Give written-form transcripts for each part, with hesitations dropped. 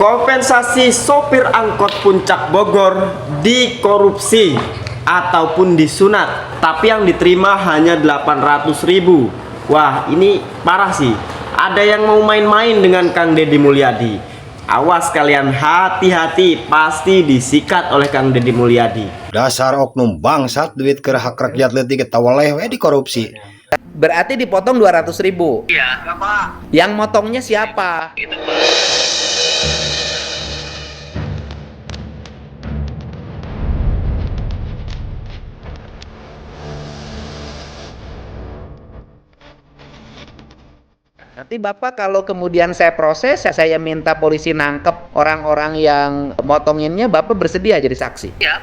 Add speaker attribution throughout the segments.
Speaker 1: Kompensasi sopir angkot Puncak Bogor dikorupsi ataupun disunat, tapi yang diterima hanya 800.000. Wah, ini parah sih. Ada yang mau main-main dengan Kang Deddy Mulyadi. Awas kalian, hati-hati, pasti disikat oleh Kang Deddy Mulyadi.
Speaker 2: Dasar oknum bangsat, duit ke hak rakyat leutik tawaleh we dikorupsi.
Speaker 3: Berarti dipotong 200.000.
Speaker 4: Iya, Pak.
Speaker 3: Yang motongnya siapa?
Speaker 4: Itu, Pak.
Speaker 3: Nanti Bapak kalau kemudian saya proses, saya minta polisi nangkep orang-orang yang motonginnya, Bapak bersedia jadi saksi?
Speaker 4: Iya.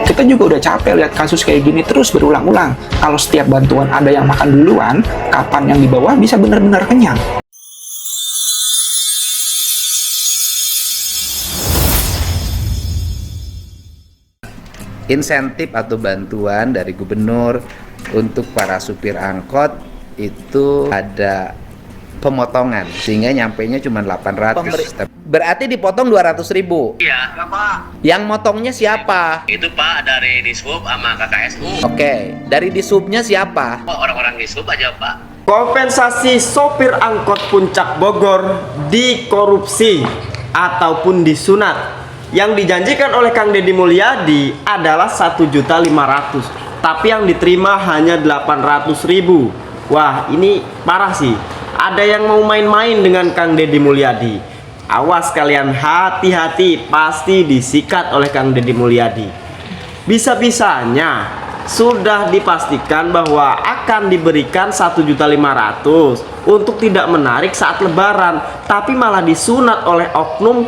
Speaker 5: Kita juga udah capek lihat kasus kayak gini terus berulang-ulang. Kalau setiap bantuan ada yang makan duluan, kapan yang di bawah bisa benar-benar kenyang?
Speaker 3: Insentif atau bantuan dari gubernur untuk para supir angkot itu ada pemotongan sehingga nyampainya cuma 800. Berarti dipotong 200.000.
Speaker 4: Iya, Pak.
Speaker 3: Yang motongnya siapa?
Speaker 4: Itu, Pak, dari Dishub sama KKSU.
Speaker 3: Oke, dari disubnya siapa?
Speaker 4: Oh, orang-orang Dishub aja, Pak.
Speaker 1: Kompensasi sopir angkot Puncak Bogor dikorupsi ataupun disunat. Yang dijanjikan oleh Kang Deddy Mulyadi adalah 1.500.000, tapi yang diterima hanya 800.000. Wah, ini parah sih. Ada yang mau main-main dengan Kang Deddy Mulyadi. Awas kalian, hati-hati, pasti disikat oleh Kang Deddy Mulyadi. Bisa-bisanya sudah dipastikan bahwa akan diberikan 1.500.000 untuk tidak menarik saat lebaran, tapi malah disunat oleh oknum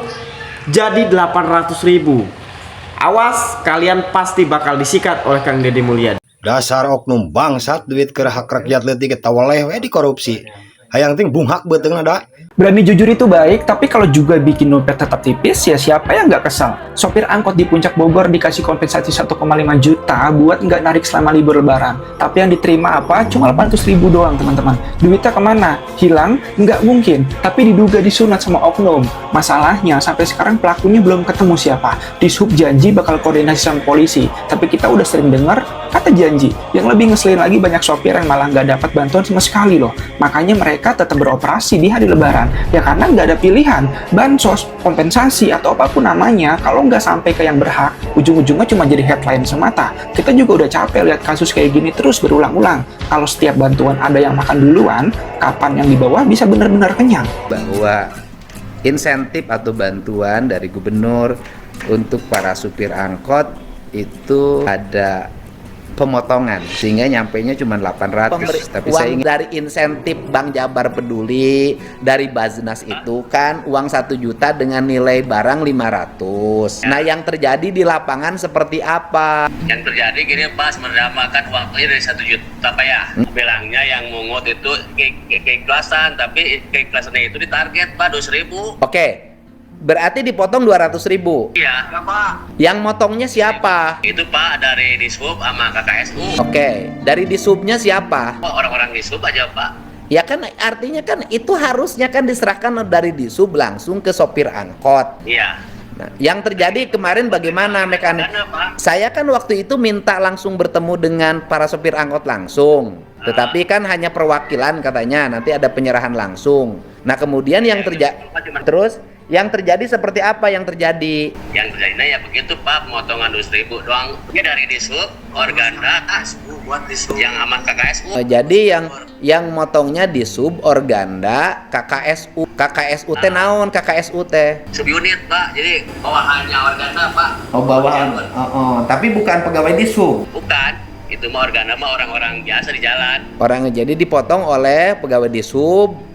Speaker 1: jadi 800.000. Awas, kalian pasti bakal disikat oleh Kang Deddy Mulyadi.
Speaker 2: Dasar oknum bangsat, duit ke hak rakyat leutik tawaleh we dikorupsi. Hayang ting bunghak beuteung ada.
Speaker 5: Berani jujur itu baik, tapi kalau juga bikin dompet tetap tipis, ya siapa yang nggak kesel? Sopir angkot di Puncak Bogor dikasih kompensasi 1,5 juta buat nggak narik selama libur lebaran. Tapi yang diterima apa? Cuma 800.000 doang, teman-teman. Duitnya kemana? Hilang? Nggak mungkin. Tapi diduga disunat sama oknum. Masalahnya, sampai sekarang pelakunya belum ketemu siapa. Dishub janji bakal koordinasi sama polisi. Tapi kita udah sering dengar kata janji. Yang lebih ngeselin lagi, banyak sopir yang malah nggak dapat bantuan sama sekali loh. Makanya mereka tetap beroperasi di hari lebaran. Ya karena nggak ada pilihan, bansos, kompensasi, atau apapun namanya, kalau nggak sampai ke yang berhak, ujung-ujungnya cuma jadi headline semata. Kita juga udah capek lihat kasus kayak gini terus berulang-ulang. Kalau setiap bantuan ada yang makan duluan, kapan yang di bawah bisa benar-benar kenyang?
Speaker 3: Bahwa insentif atau bantuan dari gubernur untuk para supir angkot itu ada pemotongan sehingga nyampainya cuma 800. Tapi saya ingin dari insentif Bank Jabar Peduli dari Baznas itu kan uang 1 juta dengan nilai barang 500. Nah, yang terjadi di lapangan seperti apa?
Speaker 4: Yang terjadi gini, Pak, mendapatkan uangnya dari 1 juta, Pak ya. Bilangnya yang mungut itu keikhlasan, tapi keikhlasannya itu ditarget, Pak, 200.000.
Speaker 3: Oke. Berarti dipotong 200.000.
Speaker 4: Iya, Pak.
Speaker 3: Yang motongnya siapa?
Speaker 4: Itu, Pak, dari Dishub sama KKSU.
Speaker 3: Oke, dari disubnya siapa?
Speaker 4: Oh, orang-orang Dishub aja, Pak.
Speaker 3: Ya kan artinya kan itu harusnya kan diserahkan dari disub langsung ke sopir angkot.
Speaker 4: Iya.
Speaker 3: Nah, yang terjadi kemarin bagaimana mekanik? Saya kan waktu itu minta langsung bertemu dengan para sopir angkot langsung. Tetapi kan hanya perwakilan katanya, nanti ada penyerahan langsung. Nah, kemudian yang terjadi terus yang terjadi seperti apa yang terjadi?
Speaker 4: Yang terjadinya ya begitu, Pak, pemotongan 200.000 doang. Ini dari Dishub, Organda, buat Dishub yang sama KKSU.
Speaker 3: Jadi yang motongnya disub, Organda, KKSU. KKSU teh naon KKSU teh?
Speaker 4: Subunit, Pak. Jadi bawahannya Organda, Pak.
Speaker 3: Oh, bawahan. Tapi bukan pegawai disub.
Speaker 4: Bukan. Itu mah Organda mah orang-orang biasa di jalan.
Speaker 3: Orang jadi dipotong oleh pegawai disub,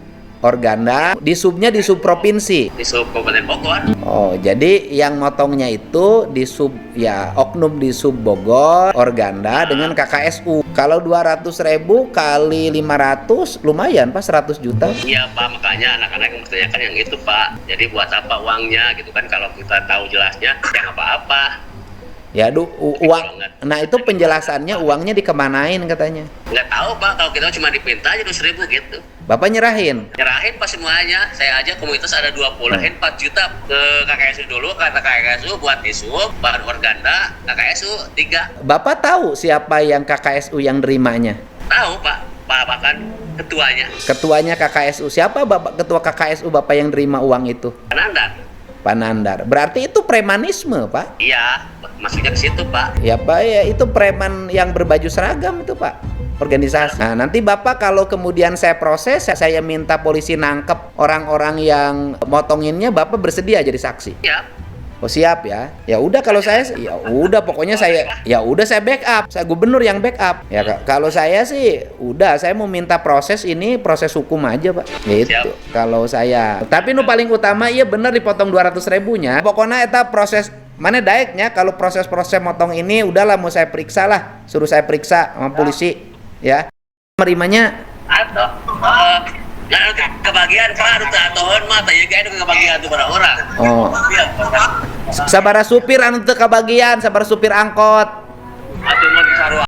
Speaker 3: Organda, disubnya disub provinsi.
Speaker 4: Dishub Kabupaten Bogor.
Speaker 3: Oh, jadi yang motongnya itu disub ya oknum disub Bogor, Organda dengan KKSU. Kalau 200.000 kali 500 lumayan Pak, 100 juta.
Speaker 4: Iya, Pak, makanya anak-anak mempertanyakan yang itu, Pak. Jadi buat apa uangnya gitu kan, kalau kita tahu jelasnya yang apa-apa.
Speaker 3: Ya, uang. Nah, itu penjelasannya uangnya dikemanain katanya.
Speaker 4: Nggak tahu, Pak, kalau kita cuma dipinta aja 200.000 gitu.
Speaker 3: Bapak nyerahin.
Speaker 4: Nyerahin pas semuanya, saya aja komunitas ada 20, 4 juta ke KKSU dulu, kata KKSU buat isu, bahan organda, KKSU 3.
Speaker 3: Bapak tahu siapa yang KKSU yang nerimanya?
Speaker 4: Tahu Pak, bahkan ketuanya,
Speaker 3: Ketuanya KKSU. Siapa Bapak ketua KKSU Bapak yang nerima uang itu?
Speaker 4: Ananda.
Speaker 3: Pak Nandar. Berarti itu premanisme, Pak.
Speaker 4: Iya, masuknya ke situ Pak.
Speaker 3: Ya Pak, ya itu preman yang berbaju seragam itu Pak, organisasi. Nah nanti Bapak kalau kemudian saya proses, saya minta polisi nangkep orang-orang yang motonginnya, Bapak bersedia jadi saksi?
Speaker 4: Iya.
Speaker 3: Oh siap ya. Ya udah kalau saya, ya udah pokoknya saya backup. Saya gubernur yang backup. Ya kalau saya sih, udah saya mau minta proses ini proses hukum aja Pak. Gitu.
Speaker 4: Siap.
Speaker 3: Kalau saya. Tapi nu paling utama iya bener dipotong 200.000-nya. Pokoknya eta proses mana daeknya kalau proses-proses motong ini udahlah mau saya periksa lah, suruh saya periksa sama polisi ya. Merimanya
Speaker 4: Atau kebagian Pak, harus atuhun mah tanya kayak kebagian tuh para orang.
Speaker 3: oh
Speaker 4: Iya, Pak.
Speaker 3: sabara supir anu teu kabagian, sabara supir angkot.